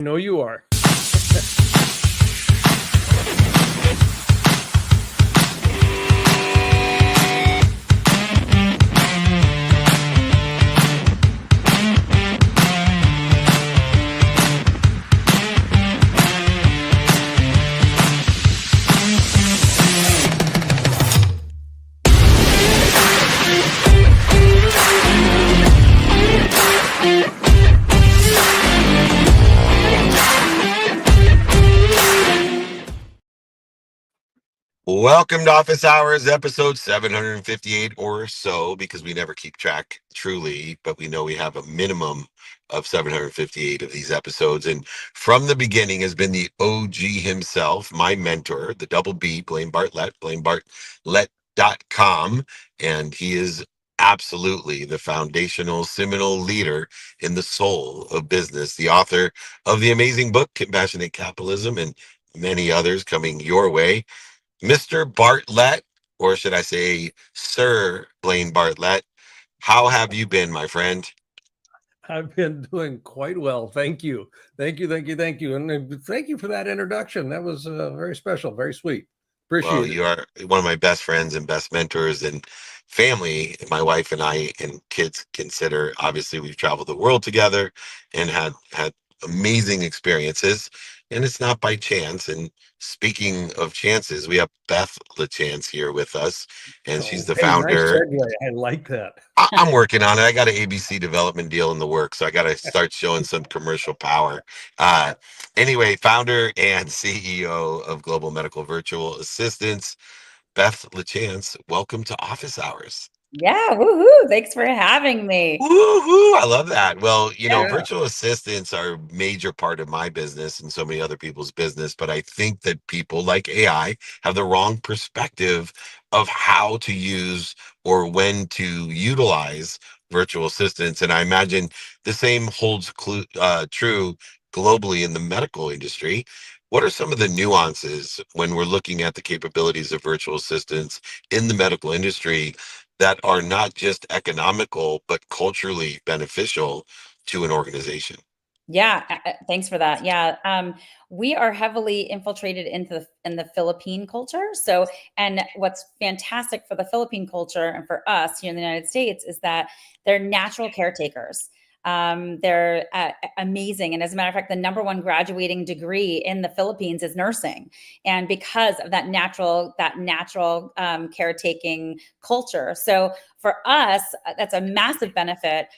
know you are. Welcome to Office Hours, episode 758 or so, because we never keep track truly, but we know we have a minimum of 758 of these episodes. And from the beginning has been the OG himself, my mentor, the double B, Blaine Bartlett, BlaineBartlett.com. And he is absolutely the foundational, seminal leader in the soul of business, the author of the amazing book, Compassionate Capitalism, and many others coming your way. Mr. Bartlett, or should I say Sir Blaine Bartlett, how have you been, my friend? I've been doing quite well. Thank you. Thank you. And thank you for that introduction. That was very special, very sweet. Appreciate Well, it. you are one of my best friends and best mentors and family. My wife and I and kids consider, obviously, we've traveled the world together and had amazing experiences. And it's not by chance. And speaking of chances, we have Beth Lachance here with us, and she's the Hey, nice founder. segue. I like that. I'm working on it. I got an ABC development deal in the works, so I got to start showing some commercial power. Anyway, founder and CEO of Global Medical Virtual Assistants, Beth Lachance. Welcome to Office Hours. Yeah, woohoo. Thanks for having me. Woohoo! I love that. Well, Yeah. virtual assistants are a major part of my business and so many other people's business, but I think that people like AI have the wrong perspective of how to use or when to utilize virtual assistants. And I imagine the same holds true globally in the medical industry. What are some of the nuances when we're looking at the capabilities of virtual assistants in the medical industry that are not just economical, but culturally beneficial to an organization? Yeah, thanks for that. Yeah, we are heavily infiltrated in the Philippine culture. So, and what's fantastic for the Philippine culture and for us here in the United States is that they're natural caretakers. They're amazing, and as a matter of fact, the number one graduating degree in the Philippines is nursing, and because of that natural caretaking culture. So for us, that's a massive benefit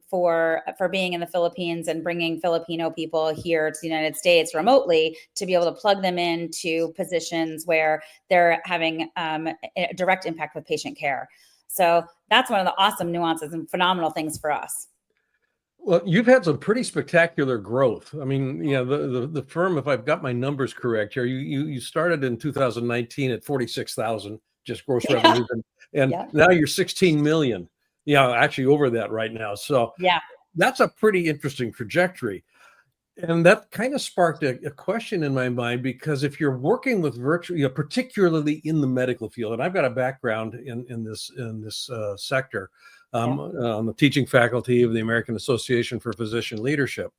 for being in the Philippines and bringing Filipino people here to the United States remotely to be able to plug them into positions where they're having a direct impact with patient care. So that's one of the awesome nuances and phenomenal things for us. Well, you've had some pretty spectacular growth. I mean, the firm, if I've got my numbers correct here, you started in 2019 at 46,000 just gross revenue, and now you're 16 million. Yeah, actually over that right now. So yeah, that's a pretty interesting trajectory. And that kind of sparked a question in my mind, because if you're working with virtual, particularly in the medical field, and I've got a background in this sector, on the teaching faculty of the American Association for Physician Leadership,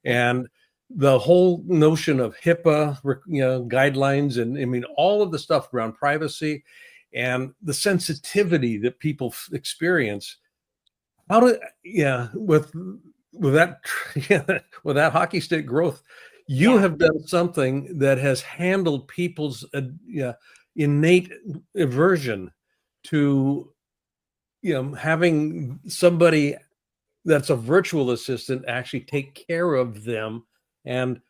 and the whole notion of HIPAA, guidelines, and I mean all of the stuff around privacy and the sensitivity that people experience. How do with that hockey stick growth, you have done something that has handled people's innate aversion to having somebody that's a virtual assistant actually take care of them and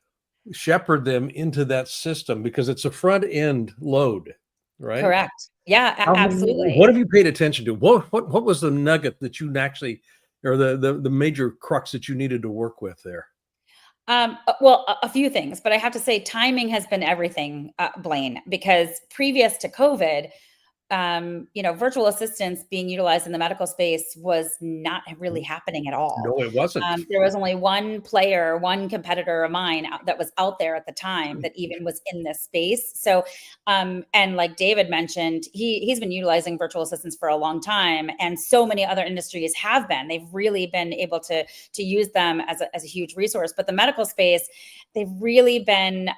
shepherd them into that system, because it's a front end load, right? Correct. Yeah, absolutely. What have you paid attention to? What was the nugget that you actually, or the major crux that you needed to work with there? Well, a few things, but I have to say timing has been everything, Blaine, because previous to COVID, virtual assistants being utilized in the medical space was not really happening at all. No, it wasn't. There was only one player, one competitor of mine that was out there at the time that even was in this space. So, and like David mentioned, he's been utilizing virtual assistants for a long time, and so many other industries have been. They've really been able to use them as a huge resource. But the medical space, they've really been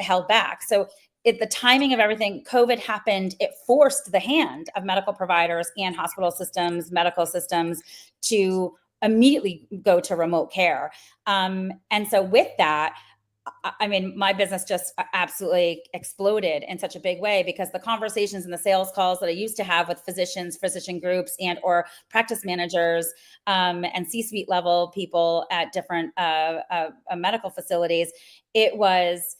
held back. So the timing of everything, COVID happened, it forced the hand of medical providers and hospital systems, medical systems to immediately go to remote care. And so with that, I mean, my business just absolutely exploded in such a big way, because the conversations and the sales calls that I used to have with physicians, physician groups, and or practice managers and C-suite level people at different medical facilities, it was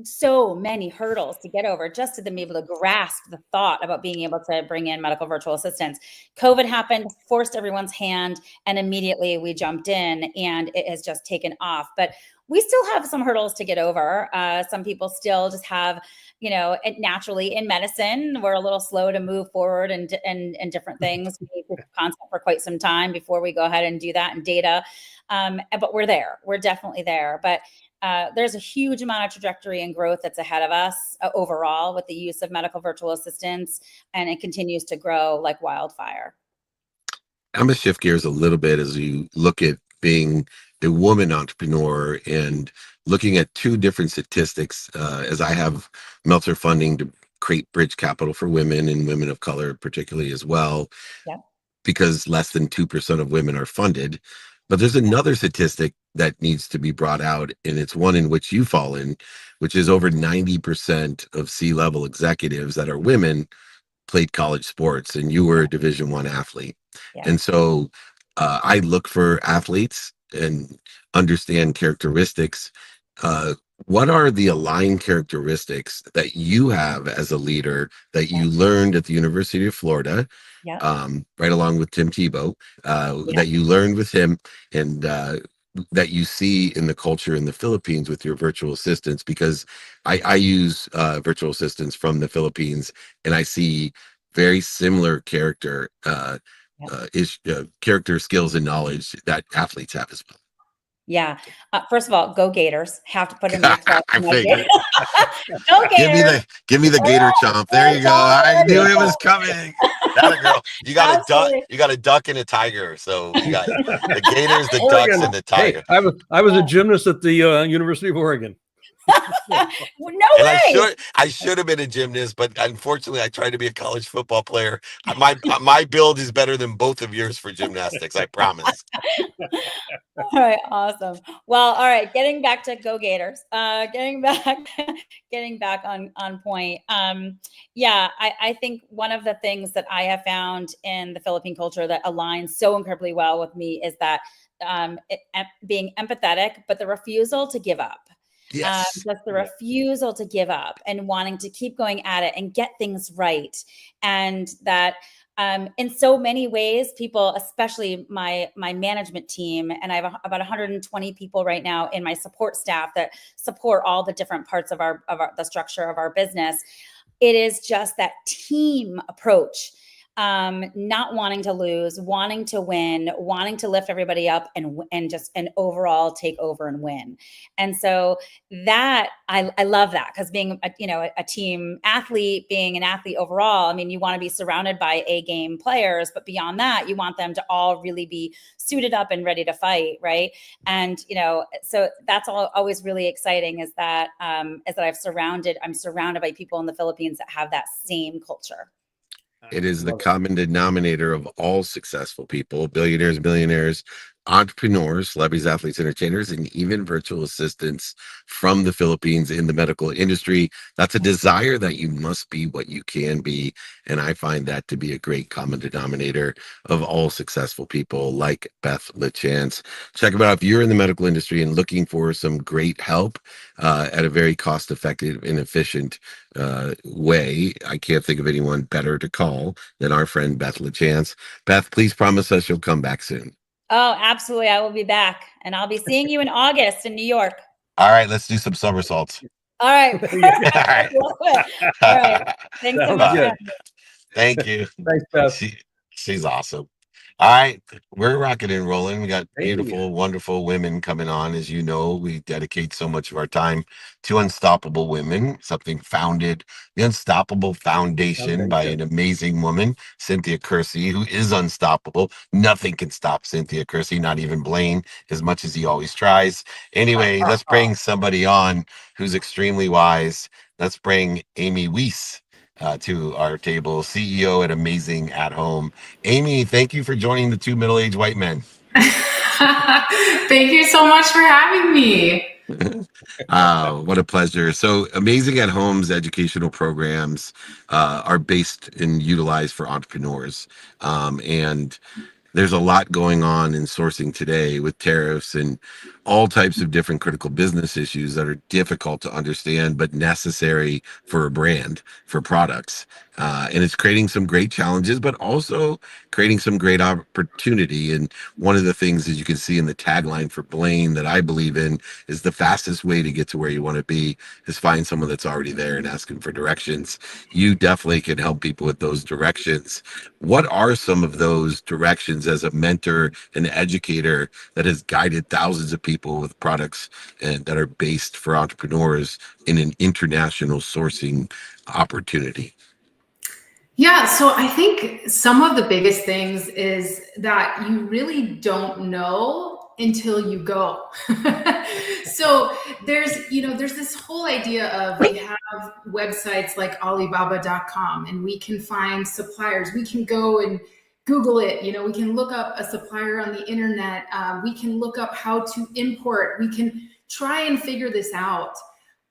so many hurdles to get over just to be able to grasp the thought about being able to bring in medical virtual assistants. COVID happened, forced everyone's hand, and immediately we jumped in, and it has just taken off. But we still have some hurdles to get over. Some people still just have, naturally in medicine, we're a little slow to move forward and different things. We need proof of concept for quite some time before we go ahead and do that in data. But we're there. We're definitely there. But there's a huge amount of trajectory and growth that's ahead of us overall with the use of medical virtual assistants, and it continues to grow like wildfire. I'm going to shift gears a little bit as you look at being a woman entrepreneur and looking at two different statistics, as I have Meltzer funding to create bridge capital for women and women of color particularly as well, Yep. because less than 2% of women are funded. But there's another statistic that needs to be brought out, and it's one in which you fall in, which is over 90% of C-level executives that are women played college sports, and you were a Division I athlete. Yeah. And so I look for athletes and understand characteristics. What are the aligned characteristics that you have as a leader that you learned at the University of Florida, right along with Tim Tebow, that you learned with him, and that you see in the culture in the Philippines with your virtual assistants? Because I use virtual assistants from the Philippines, and I see very similar character skills and knowledge that athletes have as well. Yeah. First of all, go Gators. Have to put in my plug. I figured. Go Gators. Give me the Gator chomp. There you go. I knew it was coming. That a girl. You got a duck. You got a duck and a tiger. So you got the Gators, the ducks, and the tiger. Hey, I was a gymnast at the University of Oregon. No way. I should have been a gymnast, but unfortunately, I tried to be a college football player. My build is better than both of yours for gymnastics. I promise. All right, awesome. Well, all right, getting back to Go Gators. Getting back on point. I think one of the things that I have found in the Philippine culture that aligns so incredibly well with me is that being empathetic, but the refusal to give up. Yes. Just the refusal to give up and wanting to keep going at it and get things right. And that in so many ways, people, especially my management team, and I have about 120 people right now in my support staff that support all the different parts of the structure of our business. It is just that team approach. Not wanting to lose, wanting to win, wanting to lift everybody up and just an overall take over and win. And so that I love that, because being a team athlete, being an athlete overall, I mean, you want to be surrounded by A-game players, but beyond that, you want them to all really be suited up and ready to fight, right? And so that's always really exciting, is that I'm surrounded by people in the Philippines that have that same culture. It is the common denominator of all successful people: billionaires, millionaires, entrepreneurs, celebrities, athletes, entertainers, and even virtual assistants from the Philippines in the medical industry. That's a desire that you must be what you can be. And I find that to be a great common denominator of all successful people like Beth Lachance. Check them out if you're in the medical industry and looking for some great help at a very cost-effective and efficient way. I can't think of anyone better to call than our friend Beth Lachance. Beth, please promise us you'll come back soon. Oh, absolutely. I will be back, and I'll be seeing you in August in New York. All right, let's do some somersaults. All right. There you go. All right. Love it. All right. Thanks so Sounds much. good. Thank you. Thanks, Beth. She's awesome. All right, we're rocking and rolling. We got Hey. beautiful, wonderful women coming on. As you know, we dedicate so much of our time to Unstoppable Women, something founded, the Unstoppable Foundation, by an amazing woman, Cynthia Kersey, who is unstoppable. Nothing can stop Cynthia Kersey, not even Blaine, as much as he always tries. Anyway, let's bring somebody on who's extremely wise. Let's bring Amy Weiss to our table, CEO at Amazing at Home. Amy, thank you for joining the Two Middle-Aged White Men. Thank you so much for having me. What a pleasure. So Amazing at Home's educational programs are based and utilized for entrepreneurs. And there's a lot going on in sourcing today with tariffs and all types of different critical business issues that are difficult to understand but necessary for a brand, for products. And it's creating some great challenges, but also creating some great opportunity. And one of the things, as you can see in the tagline for Blaine, that I believe in, is the fastest way to get to where you want to be is find someone that's already there and ask them for directions. You definitely can help people with those directions. What are some of those directions as a mentor and educator that has guided thousands of people with products and that are based for entrepreneurs in an international sourcing opportunity? Yeah, so I think some of the biggest things is that you really don't know until you go. So there's this whole idea of we have websites like Alibaba.com and we can find suppliers. We can go and Google it. We can look up a supplier on the internet. We can look up how to import. We can try and figure this out.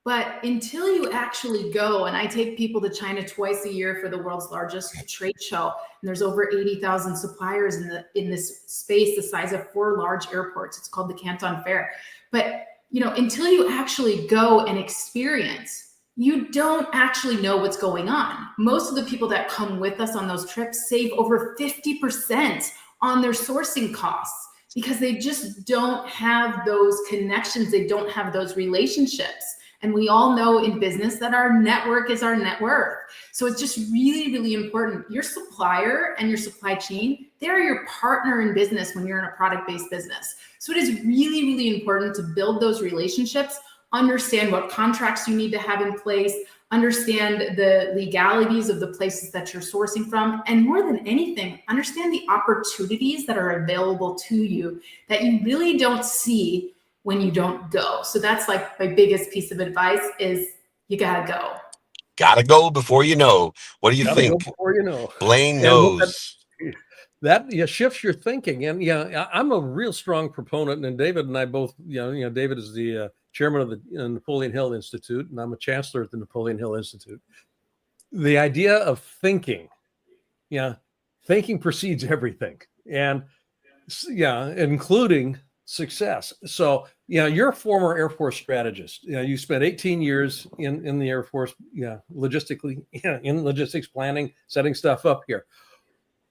But until you actually go, and I take people to China twice a year for the world's largest trade show, and there's over 80,000 suppliers in this space the size of 4 large airports. It's called the Canton Fair. But until you actually go and experience, you don't actually know what's going on. Most of the people that come with us on those trips save over 50% on their sourcing costs because they just don't have those connections. They don't have those relationships. And we all know in business that our network is our net worth. So it's just really, really important. Your supplier and your supply chain, they're your partner in business when you're in a product-based business. So it is really, really important to build those relationships, understand what contracts you need to have in place, understand the legalities of the places that you're sourcing from, and more than anything, understand the opportunities that are available to you that you really don't see when you don't go. So that's like my biggest piece of advice is you gotta go. Gotta go before you know. What do you Gotta go think? before you know. Blaine And what knows. that shifts your thinking. And I'm a real strong proponent, and David and I both, David is the chairman of the Napoleon Hill Institute, and I'm a chancellor at the Napoleon Hill Institute. The idea of thinking, thinking precedes everything, and including success. So, you're a former Air Force strategist. You spent 18 years in the Air Force, logistically, in logistics planning, setting stuff up here.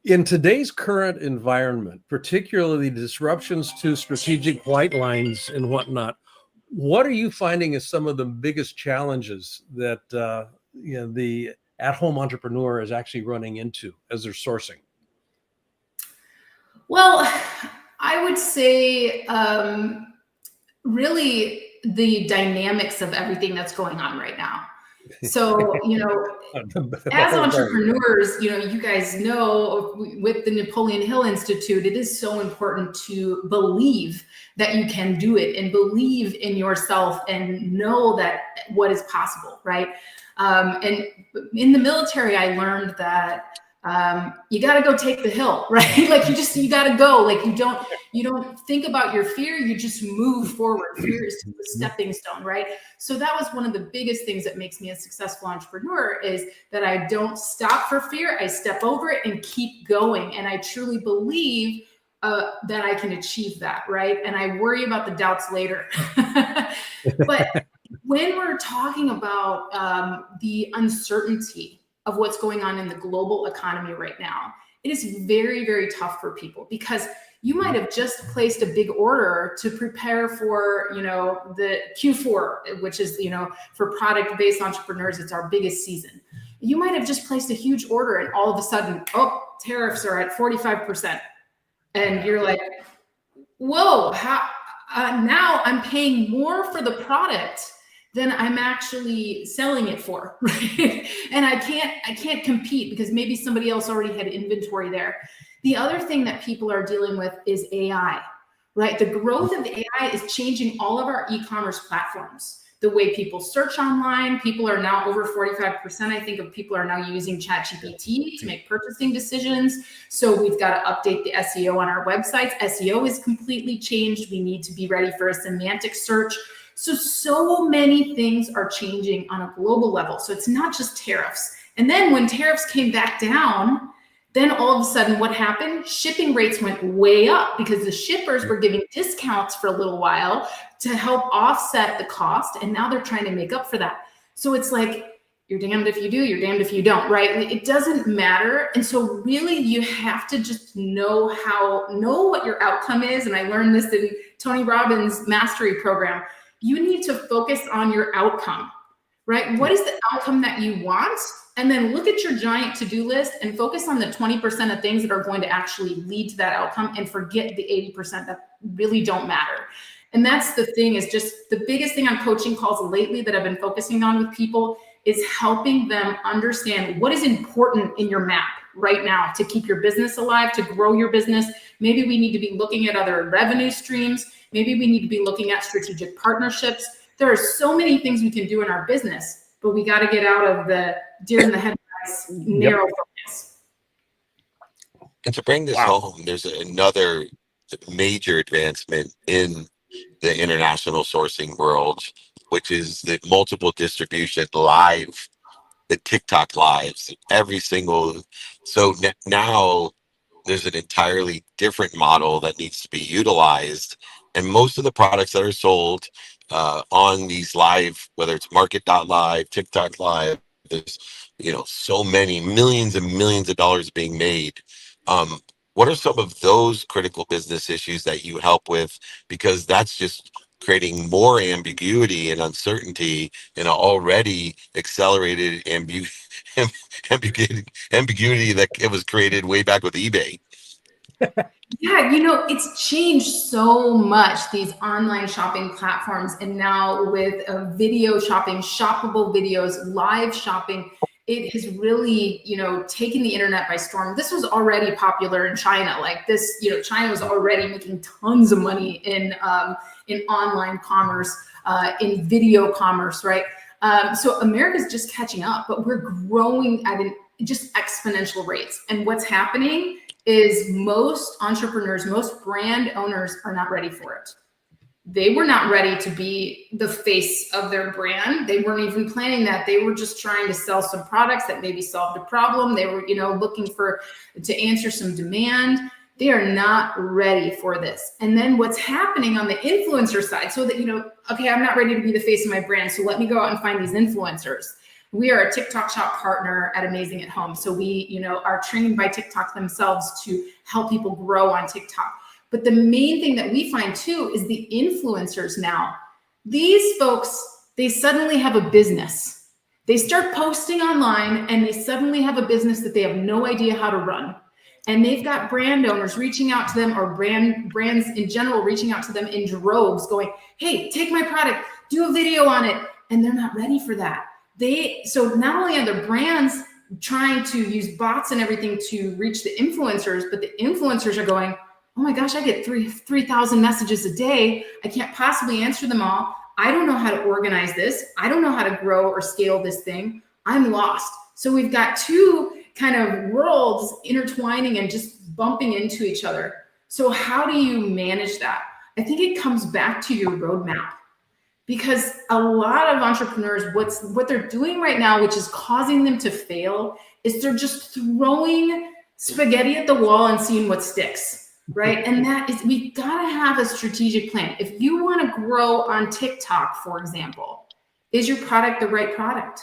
In today's current environment, particularly disruptions to strategic white lines and whatnot, what are you finding as some of the biggest challenges that the at-home entrepreneur is actually running into as they're sourcing? Well, I would say really the dynamics of everything that's going on right now. So, as entrepreneurs, you guys know with the Napoleon Hill Institute, it is so important to believe that you can do it and believe in yourself and know that what is possible, right? And in the military, I learned that you got to go take the hill, right? Like you got to go. Like you don't think about your fear. You just move forward. Fear is the stepping stone, right? So that was one of the biggest things that makes me a successful entrepreneur is that I don't stop for fear. I step over it and keep going. And I truly believe that I can achieve that, right? And I worry about the doubts later. But when we're talking about the uncertainty of what's going on in the global economy right now, it is very, very tough for people because, you might have just placed a big order to prepare for, you know, the Q4, which is, you know, for product-based entrepreneurs, it's our biggest season. You might have just placed a huge order and all of a sudden, oh, tariffs are at 45%. And you're like, whoa, how, now I'm paying more for the product than I'm actually selling it for, right? And I can't compete because maybe somebody else already had inventory there. The other thing that people are dealing with is AI, right? The growth of AI is changing all of our e-commerce platforms. The way people search online, people are now over 45%, I think, of people are now using ChatGPT to make purchasing decisions. So we've got to update the SEO on our websites. SEO is completely changed. We need to be ready for a semantic search. So many things are changing on a global level. So it's not just tariffs. And then when tariffs came back down, then all of a sudden what happened? Shipping rates went way up because the shippers were giving discounts for a little while to help offset the cost. And now they're trying to make up for that. So it's like, you're damned if you do, you're damned if you don't, right? It doesn't matter. And so really you have to just know what your outcome is. And I learned this in Tony Robbins' mastery program. You need to focus on your outcome, right? What is the outcome that you want? And then look at your giant to-do list and focus on the 20% of things that are going to actually lead to that outcome and forget the 80% that really don't matter. And that's the thing, is just the biggest thing on coaching calls lately that I've been focusing on with people is helping them understand what is important in your map right now to keep your business alive, to grow your business. Maybe we need to be looking at other revenue streams. Maybe we need to be looking at strategic partnerships. There are so many things we can do in our business, but we got to get out of the deer in the headlights, narrow focus. And to bring this home, there's another major advancement in the international sourcing world, which is the multiple distribution live, the TikTok lives, every single. So now there's an entirely different model that needs to be utilized. And most of the products that are sold on these live, whether it's market.live, TikTok live, there's, you know, so many millions and millions of dollars being made. What are some of those critical business issues that you help with? Because that's just creating more ambiguity and uncertainty in an already accelerated ambiguity that it was created way back with eBay. Yeah, you know, it's changed so much, these online shopping platforms. And now with video shopping, shoppable videos, live shopping, it has really, you know, taken the internet by storm. This was already popular in China. Like this, you know, China was already making tons of money in online commerce, in video commerce, right? So America's just catching up, but we're growing at just exponential rates. And what's happening is most entrepreneurs, most brand owners are not ready for it. They were not ready to be the face of their brand. They weren't even planning that. They were just trying to sell some products that maybe solved a problem. They were, you know, looking to answer some demand. They are not ready for this. And then what's happening on the influencer side, so that, you know, okay, I'm not ready to be the face of my brand, so let me go out and find these influencers. We are a TikTok Shop partner at Amazing at Home. So we, you know, are trained by TikTok themselves to help people grow on TikTok. But the main thing that we find too is the influencers now. These folks, they suddenly have a business. They start posting online and they suddenly have a business that they have no idea how to run. And they've got brand owners reaching out to them, or brands in general reaching out to them in droves going, hey, take my product, do a video on it. And they're not ready for that. So not only are the brands trying to use bots and everything to reach the influencers, but the influencers are going, oh my gosh, I get 3,000 messages a day. I can't possibly answer them all. I don't know how to organize this. I don't know how to grow or scale this thing. I'm lost. So we've got two kind of worlds intertwining and just bumping into each other. So how do you manage that? I think it comes back to your roadmap. Because a lot of entrepreneurs, what they're doing right now, which is causing them to fail, is they're just throwing spaghetti at the wall and seeing what sticks, right? And that is, we've got to have a strategic plan. If you want to grow on TikTok, for example, is your product the right product?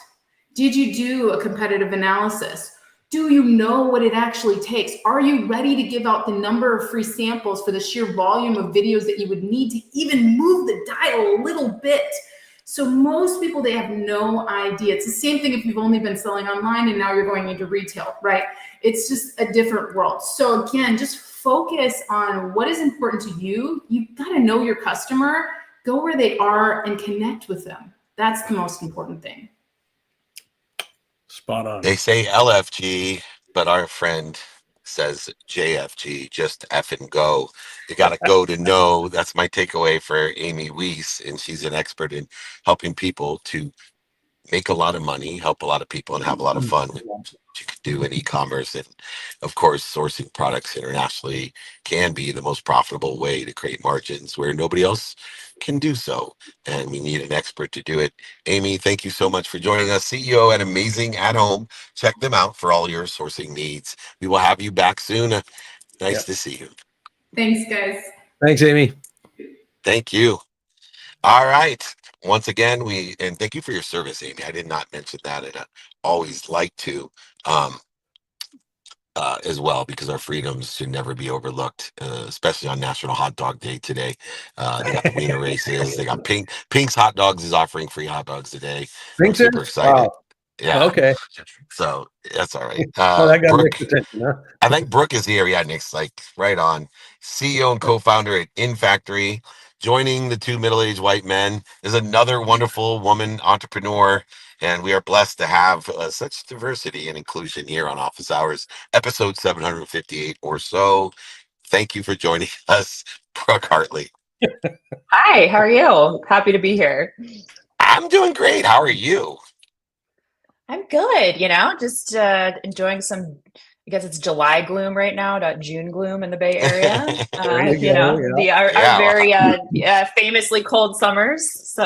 Did you do a competitive analysis? Do you know what it actually takes? Are you ready to give out the number of free samples for the sheer volume of videos that you would need to even move the dial a little bit? So most people, they have no idea. It's the same thing if you've only been selling online and now you're going into retail, right? It's just a different world. So again, just focus on what is important to you. You've got to know your customer, go where they are and connect with them. That's the most important thing. Spot on. They say LFG, but our friend says JFG, just F and go. You got to go to know. That's my takeaway for Amy Weiss, and she's an expert in helping people to make a lot of money, help a lot of people, and have a lot of fun. You could do in e-commerce, and of course sourcing products internationally can be the most profitable way to create margins where nobody else can do so, and we need an expert to do it. Amy, thank you so much for joining us. CEO at Amazing at Home. Check them out for all your sourcing needs. We will have you back soon. Nice to see you. Thanks, guys. Thanks, Amy. Thank you. All right. Once again, and thank you for your service, Amy. I did not mention that, and I always like to as well, because our freedoms should never be overlooked, especially on National Hot Dog Day today. They got the wiener races. They got Pink's Hot Dogs is offering free hot dogs today. I'm super excited. Wow. Yeah. Okay. So that's all right. Oh, that got Brooke, mixed attention, huh? I think Brooke is here. Yeah, Nick's like right on. CEO and co-founder at In Factory. Joining the two middle-aged white men is another wonderful woman entrepreneur, and we are blessed to have such diversity and inclusion here on Office Hours, episode 758 or so. Thank you for joining us, Brooke Hartley. Hi, how are you? Happy to be here. I'm doing great. How are you? I'm good, just enjoying some, I guess it's July gloom right now, not June gloom in the Bay Area. There you go, our very famously cold summers. So,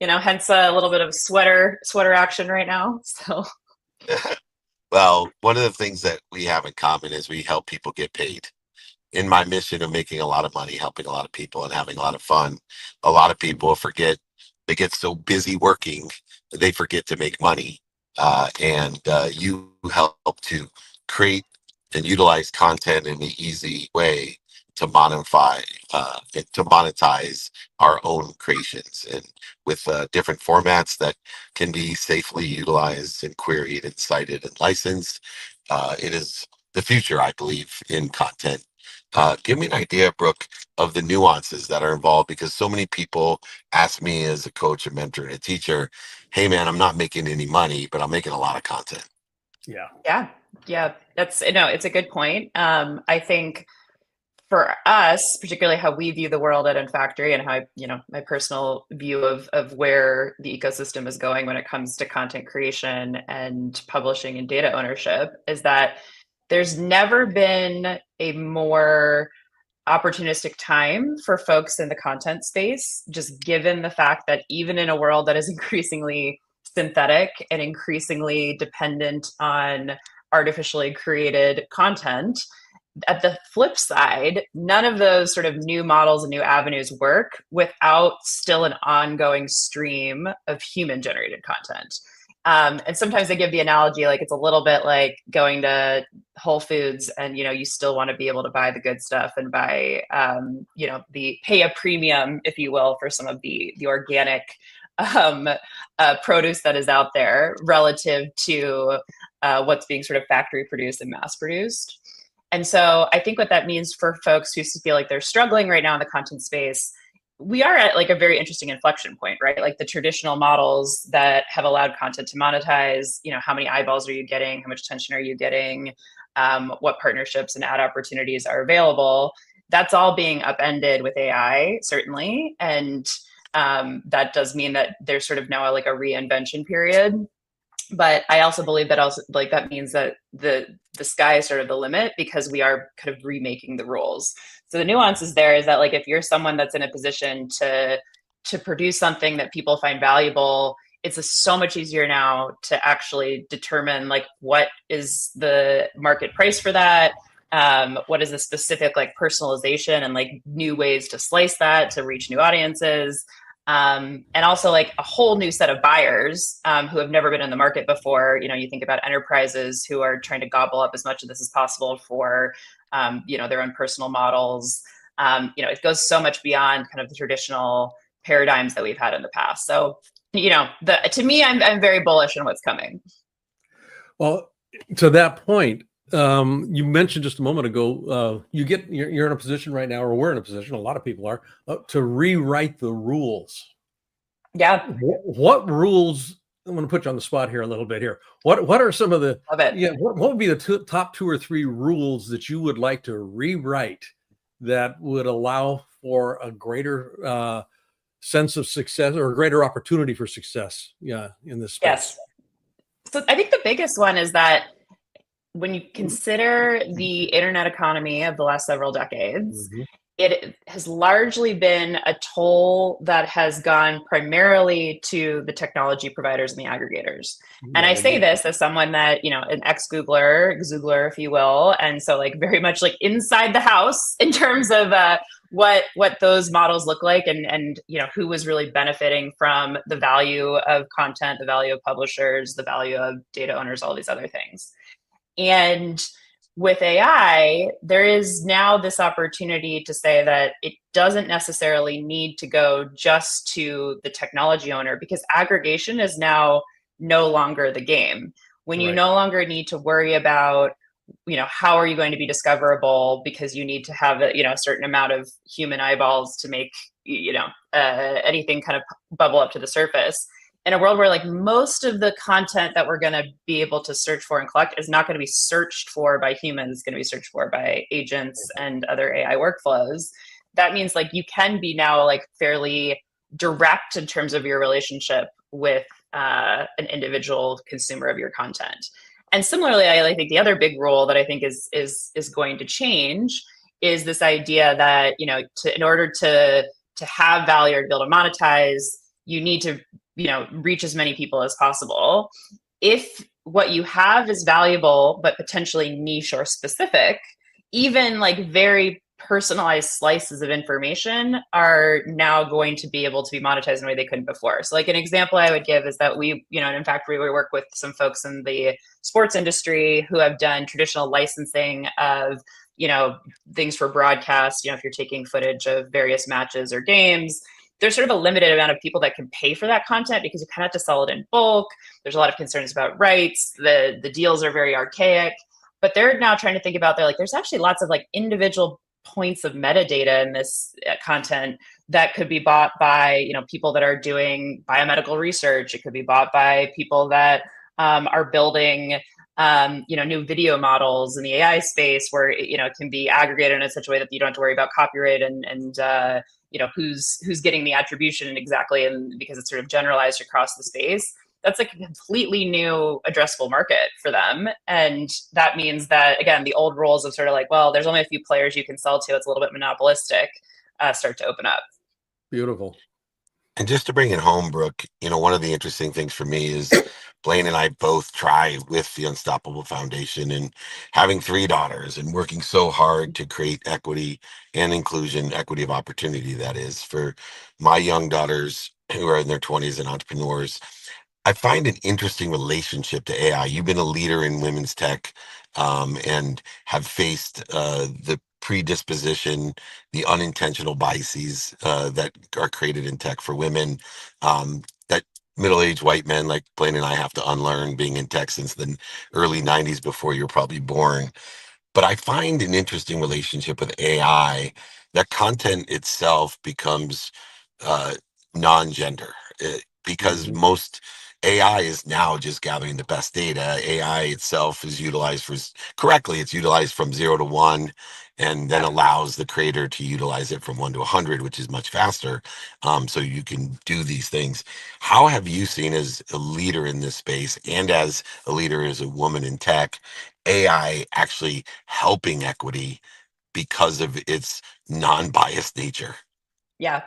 hence a little bit of sweater action right now. So, well, one of the things that we have in common is we help people get paid. In my mission of making a lot of money, helping a lot of people, and having a lot of fun, a lot of people forget, they get so busy working, they forget to make money. And you help to create and utilize content in an easy way to monetize our own creations, and with different formats that can be safely utilized and queried and cited and licensed. It is the future, I believe, in content. Give me an idea, Brooke, of the nuances that are involved, because so many people ask me as a coach, a mentor, and a teacher, hey man, I'm not making any money, but I'm making a lot of content. Yeah. It's a good point. I think for us, particularly how we view the world at In Factory, and how my personal view of where the ecosystem is going when it comes to content creation and publishing and data ownership, is that there's never been a more opportunistic time for folks in the content space, just given the fact that even in a world that is increasingly synthetic and increasingly dependent on artificially created content, at the flip side, none of those sort of new models and new avenues work without still an ongoing stream of human generated content. And sometimes I give the analogy, like it's a little bit like going to Whole Foods and, you still want to be able to buy the good stuff and buy, the pay a premium, if you will, for some of the organic produce that is out there relative to what's being sort of factory produced and mass produced. And so I think what that means for folks who feel like they're struggling right now in the content space, we are at like a very interesting inflection point, right? Like the traditional models that have allowed content to monetize, how many eyeballs are you getting? How much attention are you getting? What partnerships and ad opportunities are available? That's all being upended with AI, certainly. And that does mean that there's sort of now like a reinvention period. But I also believe that that means that the sky is sort of the limit, because we are kind of remaking the rules. So the nuances there is that, like, if you're someone that's in a position to produce something that people find valuable, it's so much easier now to actually determine like what is the market price for that. What is the specific like personalization and like new ways to slice that to reach new audiences. And also like a whole new set of buyers who have never been in the market before. You think about enterprises who are trying to gobble up as much of this as possible for their own personal models. It goes so much beyond kind of the traditional paradigms that we've had in the past. So, to me, I'm very bullish on what's coming. Well, to that point, you mentioned just a moment ago, you're in a position right now, or we're in a position, a lot of people are, to rewrite the rules. Yeah. What rules? I'm going to put you on the spot here a little bit here. What are some of the? Love it. Yeah. What would be the top 2 or 3 rules that you would like to rewrite that would allow for a greater sense of success or a greater opportunity for success? Yeah, in this space. Yes. So I think the biggest one is that when you consider the internet economy of the last several decades, it has largely been a toll that has gone primarily to the technology providers and the aggregators. And I say this as someone that, an ex-Googler, if you will. And so like very much like inside the house in terms of what those models look like and who was really benefiting from the value of content, the value of publishers, the value of data owners, all these other things. And with AI, there is now this opportunity to say that it doesn't necessarily need to go just to the technology owner, because aggregation is now no longer the game. When you no longer need to worry about, how are you going to be discoverable because you need to have a certain amount of human eyeballs to make, anything kind of bubble up to the surface. In a world where like most of the content that we're going to be able to search for and collect is not going to be searched for by humans, it's going to be searched for by agents and other AI workflows. That means like you can be now like fairly direct in terms of your relationship with an individual consumer of your content. And similarly, I think the other big rule that I think is going to change is this idea that, in order to have value or to be able to monetize, you need to reach as many people as possible. If what you have is valuable, but potentially niche or specific, even like very personalized slices of information are now going to be able to be monetized in a way they couldn't before. So like an example I would give is that we, and in fact, we work with some folks in the sports industry who have done traditional licensing of, things for broadcast. If you're taking footage of various matches or games, there's sort of a limited amount of people that can pay for that content because you kind of have to sell it in bulk. There's a lot of concerns about rights. The deals are very archaic, but they're now trying to think about, there's actually lots of like individual points of metadata in this content that could be bought by, people that are doing biomedical research. It could be bought by people that are building new video models in the AI space where, it can be aggregated in such a way that you don't have to worry about copyright and who's getting the attribution exactly, and because it's sort of generalized across the space. That's like a completely new addressable market for them. And that means that, again, the old rules of sort of like, well, there's only a few players you can sell to, it's a little bit monopolistic, start to open up. Beautiful. And just to bring it home, Brooke, one of the interesting things for me is Blaine and I both try with the Unstoppable Foundation, and having 3 daughters and working so hard to create equity and inclusion, equity of opportunity, that is, for my young daughters who are in their 20s and entrepreneurs. I find an interesting relationship to AI. You've been a leader in women's tech, and have faced the predisposition, the unintentional biases that are created in tech for women, that middle-aged white men like Blaine and I have to unlearn, being in tech since the early 90s before you're probably born. But I find an interesting relationship with AI, that content itself becomes uh, non-gender, because most AI is now just gathering the best data. AI itself is utilized correctly. It's utilized from 0 to 1, and then allows the creator to utilize it from 1 to 100, which is much faster. So you can do these things. How have you seen, as a leader in this space and as a leader, as a woman in tech, AI actually helping equity because of its non-biased nature?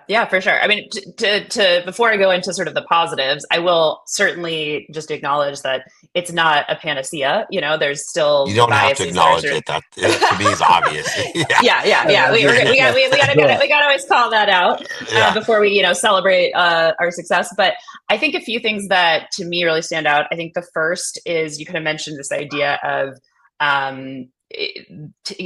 Yeah, for sure. I mean, to before I go into sort of the positives, I will certainly just acknowledge that it's not a panacea. There's still You the don't have to biases that are acknowledge sort of it. That to me is obvious. Yeah. yeah. We gotta always call that out Yeah. before we celebrate our success. But I think a few things that to me really stand out. I think the first is you kind of mentioned this idea of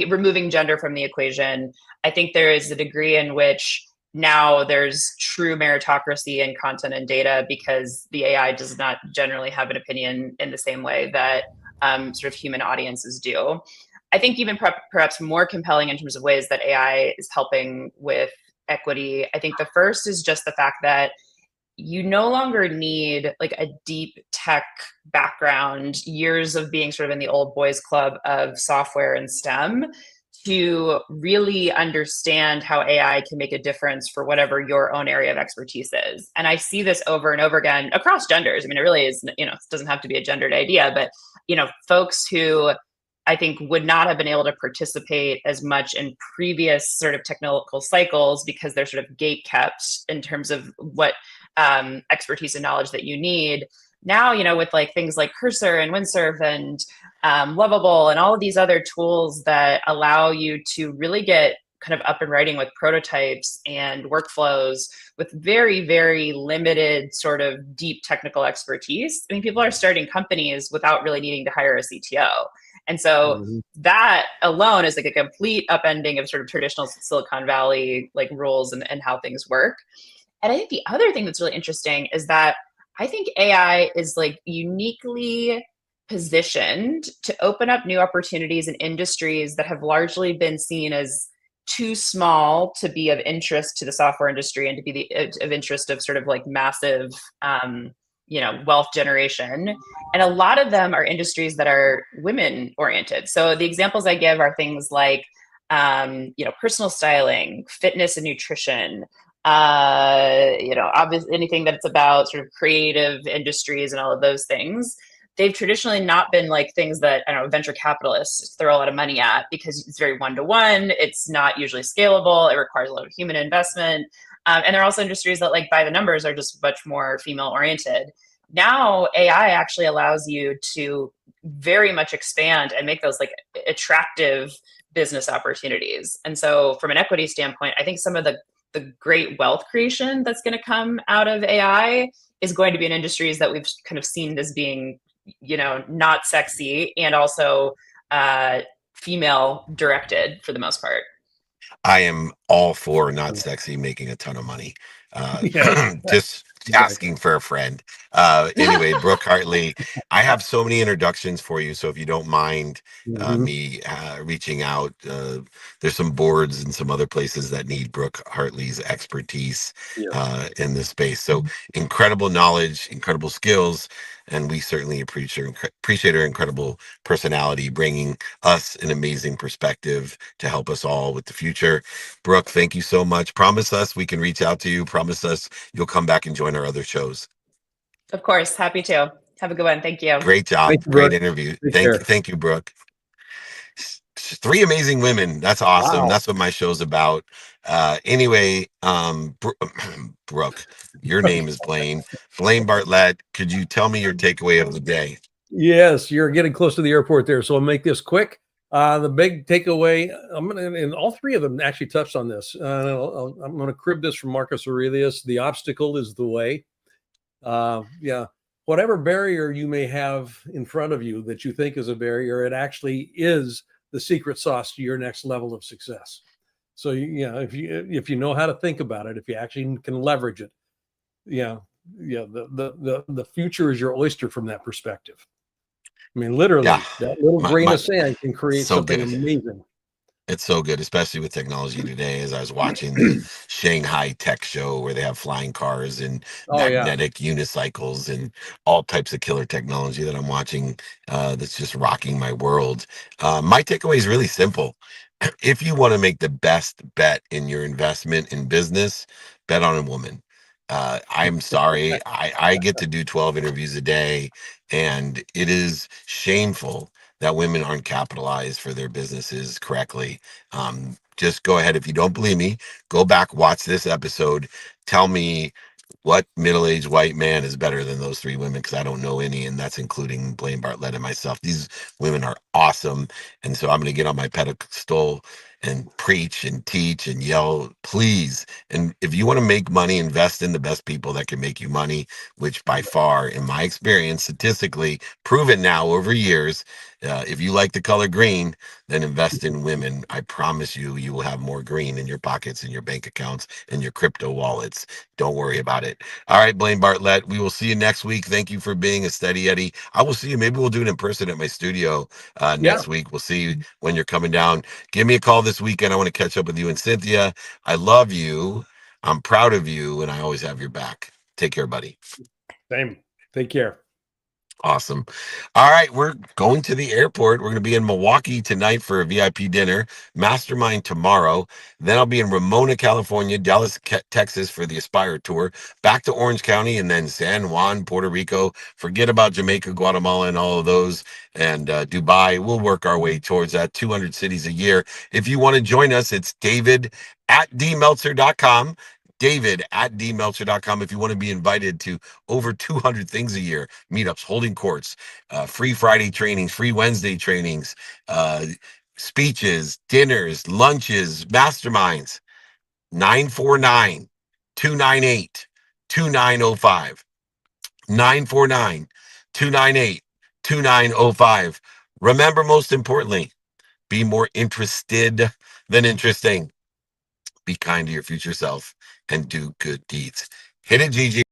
removing gender from the equation. I think there is a degree in which now there's true meritocracy in content and data because the AI does not generally have an opinion in the same way that sort of human audiences do. I think even perhaps more compelling in terms of ways that AI is helping with equity. I think the first is just the fact that you no longer need like a deep tech background, years of being sort of in the old boys club of software and STEM to really understand how AI can make a difference for whatever your own area of expertise is. And I see this over and over again across genders. I mean, it really is, it doesn't have to be a gendered idea, but, folks who I think would not have been able to participate as much in previous sort of technical cycles because they're sort of gate kept in terms of what expertise and knowledge that you need. Now, with like things like Cursor and Windsurf and Lovable and all of these other tools that allow you to really get kind of up and writing with prototypes and workflows with very, very limited sort of deep technical expertise. I mean, people are starting companies without really needing to hire a CTO. And so that alone is like a complete upending of sort of traditional Silicon Valley like rules and how things work. And I think the other thing that's really interesting is that I think AI is like uniquely positioned to open up new opportunities in industries that have largely been seen as too small to be of interest to the software industry and to be of interest of sort of like massive, wealth generation. And a lot of them are industries that are women oriented. So the examples I give are things like, personal styling, fitness and nutrition, obviously anything that's about sort of creative industries and all of those things. They've traditionally not been like things that, venture capitalists throw a lot of money at because it's very one-to-one. It's not usually scalable. It requires a lot of human investment. And there are also industries that like by the numbers are just much more female oriented. Now AI actually allows you to very much expand and make those like attractive business opportunities. And so from an equity standpoint, I think some of the great wealth creation that's going to come out of AI is going to be in industries that we've kind of seen as being, not sexy and also female directed for the most part. I am all for not sexy making a ton of money. Just asking for a friend. Anyway, Brooke Hartley, I have so many introductions for you. So if you don't mind me reaching out, there's some boards and some other places that need Brooke Hartley's expertise in this space. So incredible knowledge, incredible skills. And we certainly appreciate her incredible personality, bringing us an amazing perspective to help us all with the future. Brooke, thank you so much. Promise us we can reach out to you. Promise us you'll come back and join our other shows. Of course. Happy to. Have a good one. Thank you. Great job. Thank you, Great Brooke. interview. Thank you, Brooke. 3 amazing women. That's awesome. Wow. That's what my show's about. Anyway, Brooke, your name is Blaine. Blaine Bartlett, could you tell me your takeaway of the day? Yes, you're getting close to the airport there, so I'll make this quick. The big takeaway, and all three of them actually touched on this. I'm going to crib this from Marcus Aurelius. The obstacle is the way. Whatever barrier you may have in front of you that you think is a barrier, it actually is the secret sauce to your next level of success. So if you know how to think about it, if you actually can leverage it, the future is your oyster from that perspective. I mean, literally, that little grain of sand can create something amazing. It's so good, especially with technology today. As I was watching the Shanghai Tech Show where they have flying cars and magnetic unicycles and all types of killer technology that I'm watching that's just rocking my world. My takeaway is really simple. If you want to make the best bet in your investment in business, bet on a woman. I'm sorry, I get to do 12 interviews a day, and it is shameful that women aren't capitalized for their businesses correctly. just go ahead. If you don't believe me, go back, watch this episode. Tell me what middle-aged white man is better than those three women, because I don't know any, and that's including Blaine Bartlett and myself. These women are awesome, and so I'm going to get on my pedestal and preach and teach and yell, please. And if you want to make money, invest in the best people that can make you money, which by far, in my experience, statistically, proven now over years, if you like the color green, then invest in women. I promise you, you will have more green in your pockets, in your bank accounts, in your crypto wallets. Don't worry about it. All right, Blaine Bartlett, we will see you next week. Thank you for being a steady Eddie. I will see you. Maybe we'll do it in person at my studio next week. We'll see you when you're coming down. Give me a call this weekend. I want to catch up with you and Cynthia. I love you. I'm proud of you, and I always have your back. Take care, buddy. Same. Take care. Awesome. All right, we're going to the airport. We're going to be in Milwaukee tonight for a VIP dinner, Mastermind tomorrow. Then I'll be in Ramona, California, Dallas, Texas for the Aspire tour, back to Orange County, and then San Juan, Puerto Rico. Forget about Jamaica, Guatemala, and all of those, and Dubai. We'll work our way towards that, 200 cities a year. If you want to join us, it's david@dmeltzer.com. david@dmeltzer.com if you want to be invited to over 200 things a year, meetups, holding courts, free Friday trainings, free Wednesday trainings, speeches, dinners, lunches, masterminds. 949-298-2905. 949-298-2905. Remember, most importantly, be more interested than interesting. Be kind to your future self and do good deeds. Hit it, Gigi.